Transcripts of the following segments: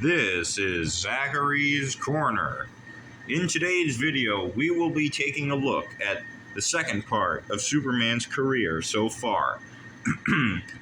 This is Zachary's Corner. In today's video, we will be taking a look at the second part of Superman's career so far,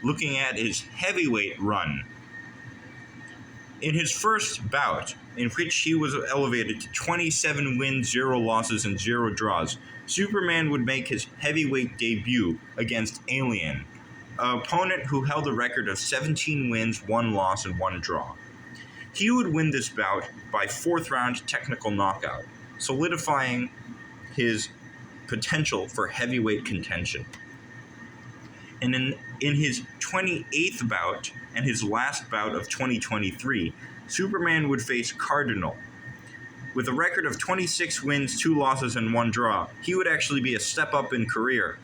looking at his heavyweight run. In his first bout, in which he was elevated to 27 wins, 0 losses, and 0 draws, Superman would make his heavyweight debut against Alien, an opponent who held a record of 17 wins, 1 loss, and 1 draw. He would win this bout by 4th round technical knockout, solidifying his potential for heavyweight contention. And in his 28th bout and his last bout of 2023, Superman would face Cardinal. With a record of 26 wins, 2 losses, and 1 draw, he would actually be a step up in career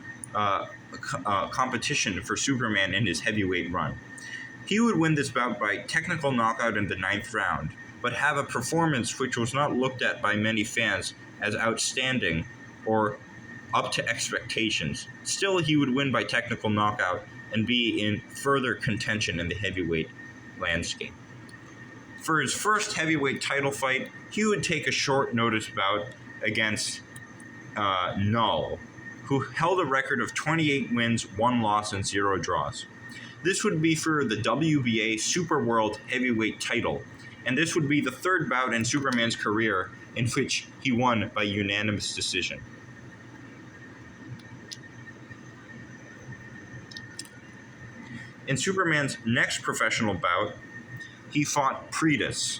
competition for Superman in his heavyweight run. He would win this bout by technical knockout in the 9th round, but have a performance which was not looked at by many fans as outstanding or up to expectations. Still, he would win by technical knockout and be in further contention in the heavyweight landscape. For his first heavyweight title fight, he would take a short notice bout against Null, who held a record of 28 wins, 1 loss, and 0 draws. This would be for the WBA Super World Heavyweight title, and this would be the third bout in Superman's career in which he won by unanimous decision. In Superman's next professional bout, he fought Predis.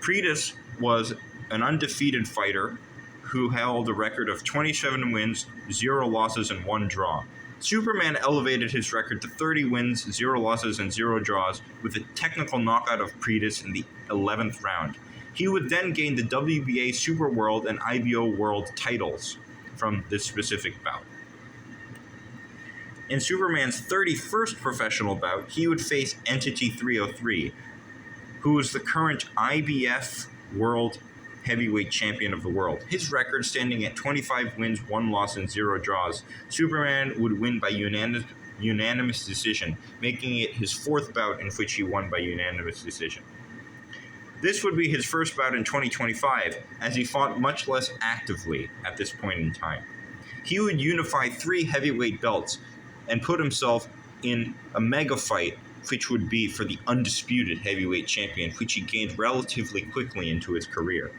Predis was an undefeated fighter who held a record of 27 wins, 0 losses, and 1 draw. Superman elevated his record to 30 wins, 0 losses, and 0 draws with a technical knockout of Predis in the 11th round. He would then gain the WBA Super World and IBO World titles from this specific bout. In Superman's 31st professional bout, he would face Entity 303, who is the current IBF World Heavyweight Champion of the world. His record standing at 25 wins, 1 loss, and 0 draws. Superman would win by unanimous decision, making it his 4th bout in which he won by unanimous decision. This would be his first bout in 2025, as he fought much less actively at this point in time. He would unify 3 heavyweight belts and put himself in a mega fight, which would be for the undisputed heavyweight champion, which he gained relatively quickly into his career.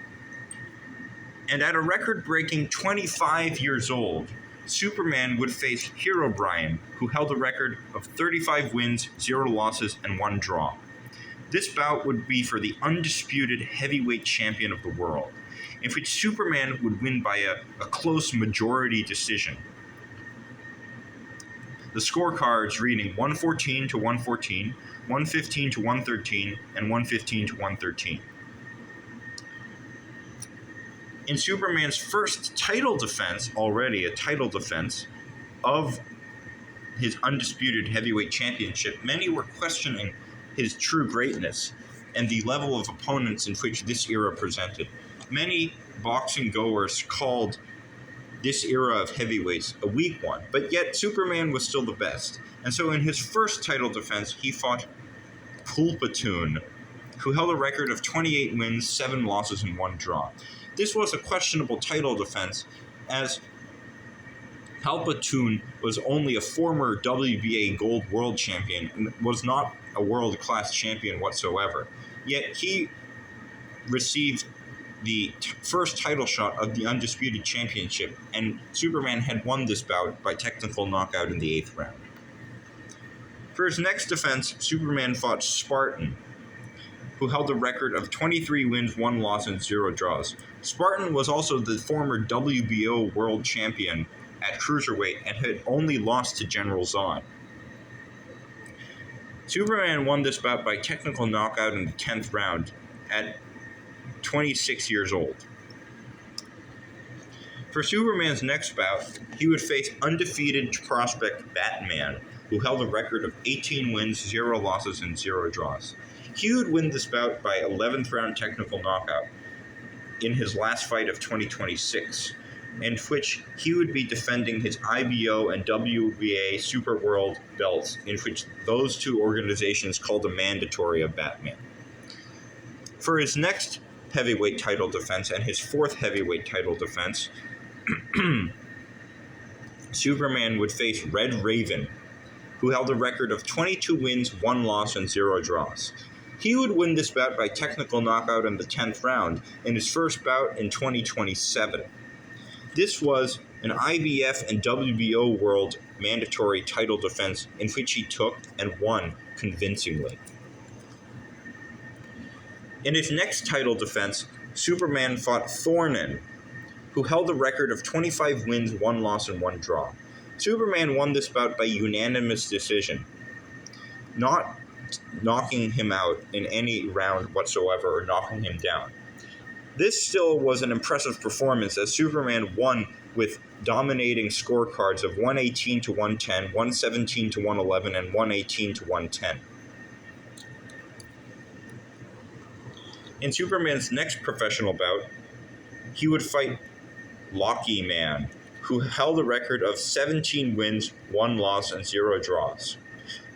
And at a record-breaking 25 years old, Superman would face Herobrine, who held a record of 35 wins, 0 losses, and 1 draw. This bout would be for the undisputed heavyweight champion of the world, in which Superman would win by a close majority decision. The scorecards reading 114 to 114, 115 to 113, and 115 to 113. In Superman's first title defense, already a title defense of his undisputed heavyweight championship, many were questioning his true greatness and the level of opponents in which this era presented. Many boxing goers called this era of heavyweights a weak one, but yet Superman was still the best. And so in his first title defense, he fought Pulpatoon, who held a record of 28 wins, 7 losses, and 1 draw. This was a questionable title defense, as Palpatoon was only a former WBA Gold World Champion and was not a world-class champion whatsoever. Yet he received the first title shot of the Undisputed Championship, and Superman had won this bout by technical knockout in the 8th round. For his next defense, Superman fought Spartan, who held a record of 23 wins, 1 loss, and 0 draws. Spartan was also the former WBO World Champion at Cruiserweight and had only lost to General Zod. Superman won this bout by technical knockout in the 10th round at 26 years old. For Superman's next bout, he would face undefeated prospect Batman, who held a record of 18 wins, 0 losses, and 0 draws. He would win this bout by 11th round technical knockout in his last fight of 2026, in which he would be defending his IBO and WBA Super World belts, in which those two organizations called a mandatory of Batman. For his next heavyweight title defense and his fourth heavyweight title defense, Superman would face Red Raven, who held a record of 22 wins, 1 loss, and 0 draws. He would win this bout by technical knockout in the 10th round in his first bout in 2027. This was an IBF and WBO World mandatory title defense in which he took and won convincingly. In his next title defense, Superman fought Thornen, who held a record of 25 wins, 1 loss, and 1 draw. Superman won this bout by unanimous decision, not knocking him out in any round whatsoever or knocking him down. This still was an impressive performance as Superman won with dominating scorecards of 118 to 110, 117 to 111, and 118 to 110. In Superman's next professional bout, he would fight Locky Man, who held a record of 17 wins, 1 loss, and 0 draws.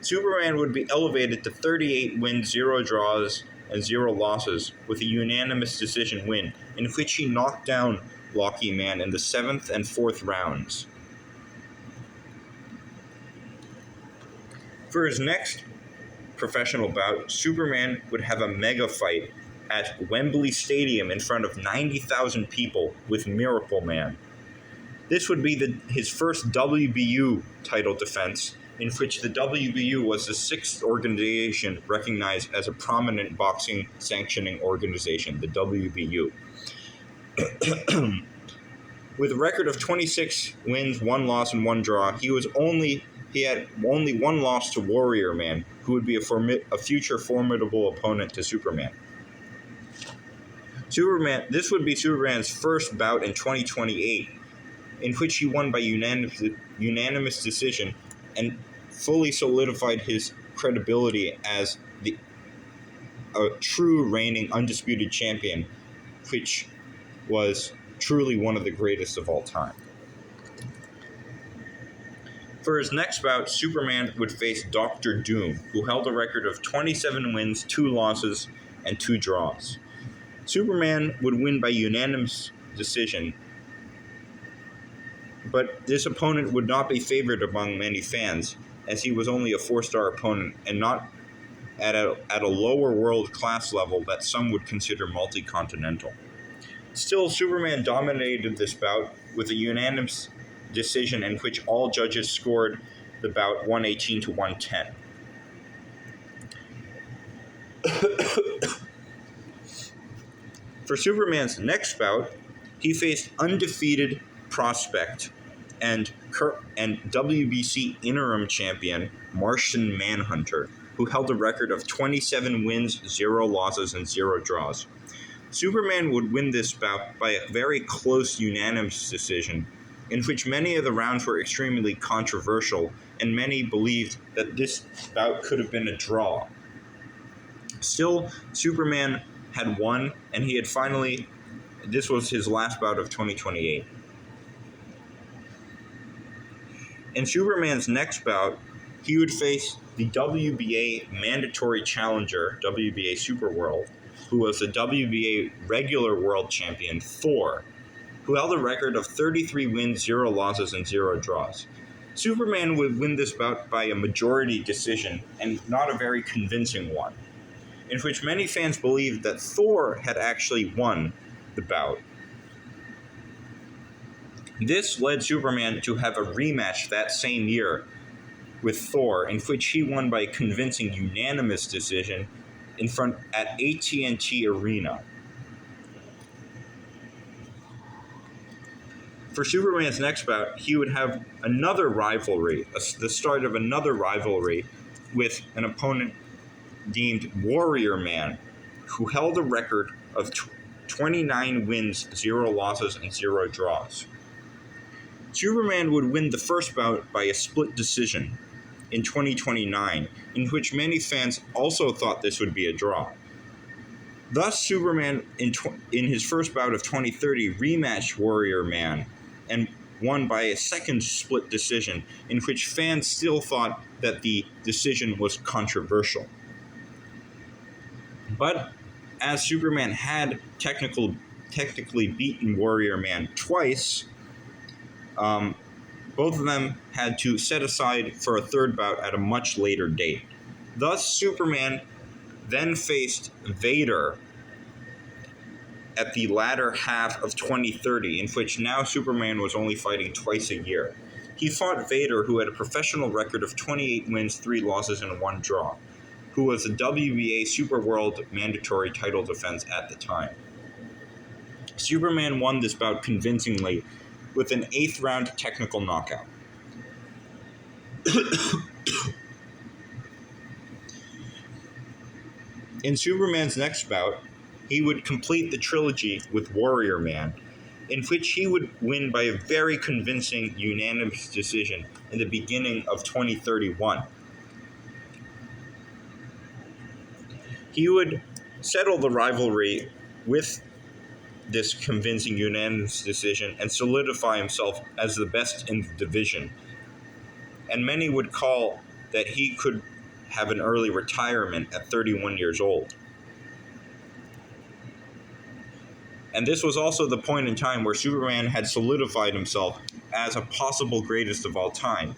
Superman would be elevated to 38 wins, 0 draws, and 0 losses with a unanimous decision win, in which he knocked down Locky Man in the 7th and 4th rounds. For his next professional bout, Superman would have a mega fight at Wembley Stadium in front of 90,000 people with Miracle Man. This would be his first WBU title defense, in which the WBU was the 6th organization recognized as a prominent boxing sanctioning organization, the WBU. With a record of 26 wins, 1 loss, and 1 draw, he had only 1 loss to Warrior Man, who would be a future formidable opponent to Superman. This would be Superman's first bout in 2028, in which he won by unanimous decision and fully solidified his credibility as a true reigning undisputed champion, which was truly one of the greatest of all time. For his next bout, Superman would face Dr. Doom, who held a record of 27 wins, 2 losses, and 2 draws. Superman would win by unanimous decision, but this opponent would not be favored among many fans, as he was only a 4-star opponent and not at a lower world class level that some would consider multi-continental. Still, Superman dominated this bout with a unanimous decision in which all judges scored the bout 118 to 110. For Superman's next bout, he faced undefeated prospect and WBC interim champion Martian Manhunter, who held a record of 27 wins, 0 losses, and 0 draws. Superman would win this bout by a very close unanimous decision, in which many of the rounds were extremely controversial, and many believed that this bout could have been a draw. Still, Superman had won, and this was his last bout of 2028. In Superman's next bout, he would face the WBA mandatory challenger, WBA Superworld, who was the WBA regular world champion, Thor, who held a record of 33 wins, 0 losses, and 0 draws. Superman would win this bout by a majority decision, and not a very convincing one, in which many fans believed that Thor had actually won the bout. This led Superman to have a rematch that same year with Thor, in which he won by a convincing unanimous decision at AT&T Arena. For Superman's next bout, he would have another rivalry, the start of another rivalry with an opponent deemed Warrior Man, who held a record of 29 wins, 0 losses, and 0 draws. Superman would win the first bout by a split decision in 2029, in which many fans also thought this would be a draw. Thus, Superman, in his first bout of 2030, rematched Warrior Man and won by a second split decision, in which fans still thought that the decision was controversial. But as Superman had technically beaten Warrior Man twice, both of them had to set aside for a third bout at a much later date. Thus, Superman then faced Vader at the latter half of 2030, in which now Superman was only fighting twice a year. He fought Vader, who had a professional record of 28 wins, 3 losses, and 1 draw, who was the WBA Superworld mandatory title defense at the time. Superman won this bout convincingly with an 8th round technical knockout. In Superman's next bout, he would complete the trilogy with Warrior Man, in which he would win by a very convincing unanimous decision in the beginning of 2031. He would settle the rivalry with this convincing unanimous decision and solidify himself as the best in the division. And many would call that he could have an early retirement at 31 years old. And this was also the point in time where Superman had solidified himself as a possible greatest of all time.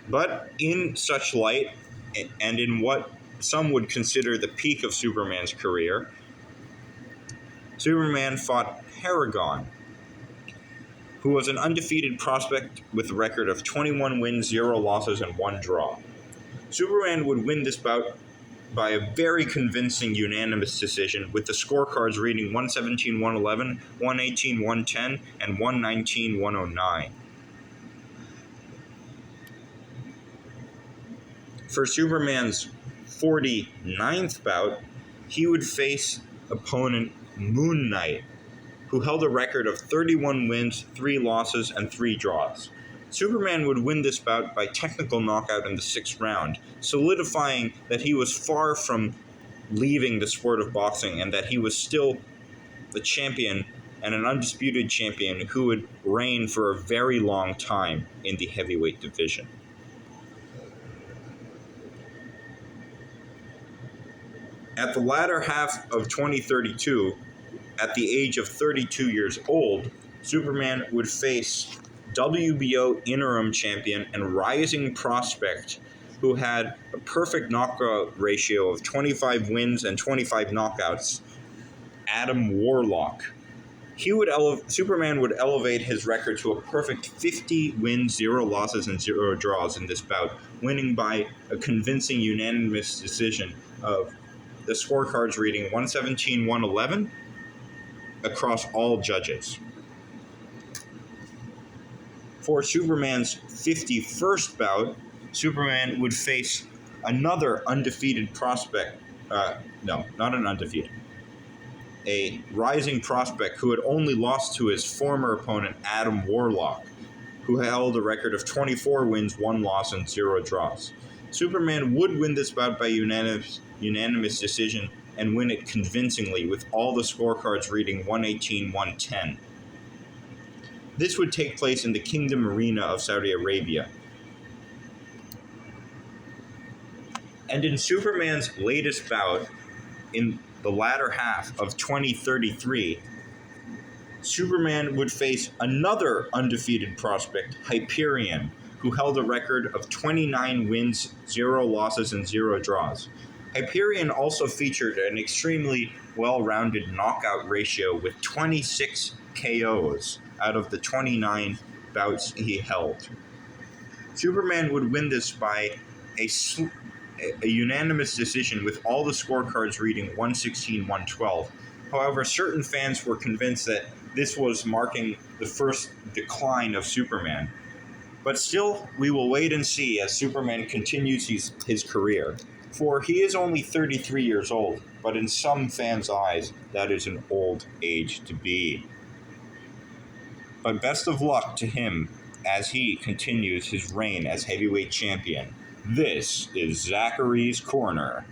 But in such light, and in what some would consider the peak of Superman's career, Superman fought Paragon, who was an undefeated prospect with a record of 21 wins, 0 losses, and 1 draw. Superman would win this bout by a very convincing unanimous decision, with the scorecards reading 117-111, 118-110, and 119-109. For Superman's 49th bout, he would face opponent Moon Knight, who held a record of 31 wins, 3 losses, and 3 draws. Superman would win this bout by technical knockout in the 6th round, solidifying that he was far from leaving the sport of boxing and that he was still the champion and an undisputed champion who would reign for a very long time in the heavyweight division. At the latter half of 2032, at the age of 32 years old, Superman would face WBO interim champion and rising prospect who had a perfect knockout ratio of 25 wins and 25 knockouts, Adam Warlock. Superman would elevate his record to a perfect 50 wins, 0 losses, and 0 draws in this bout, winning by a convincing unanimous decision of the scorecards reading 117-111 across all judges. For Superman's 51st bout, Superman would face another undefeated prospect. A rising prospect who had only lost to his former opponent, Adam Warlock, who held a record of 24 wins, 1 loss, and 0 draws. Superman would win this bout by unanimous decision and win it convincingly, with all the scorecards reading 118-110. This would take place in the Kingdom Arena of Saudi Arabia. And in Superman's latest bout, in the latter half of 2033, Superman would face another undefeated prospect, Hyperion, who held a record of 29 wins, 0 losses, and 0 draws. Hyperion also featured an extremely well-rounded knockout ratio with 26 KOs out of the 29 bouts he held. Superman would win this by a unanimous decision, with all the scorecards reading 116-112. However, certain fans were convinced that this was marking the first decline of Superman. But still, we will wait and see as Superman continues his career. For he is only 33 years old, but in some fans' eyes, that is an old age to be. But best of luck to him as he continues his reign as heavyweight champion. This is Zachary's Corner.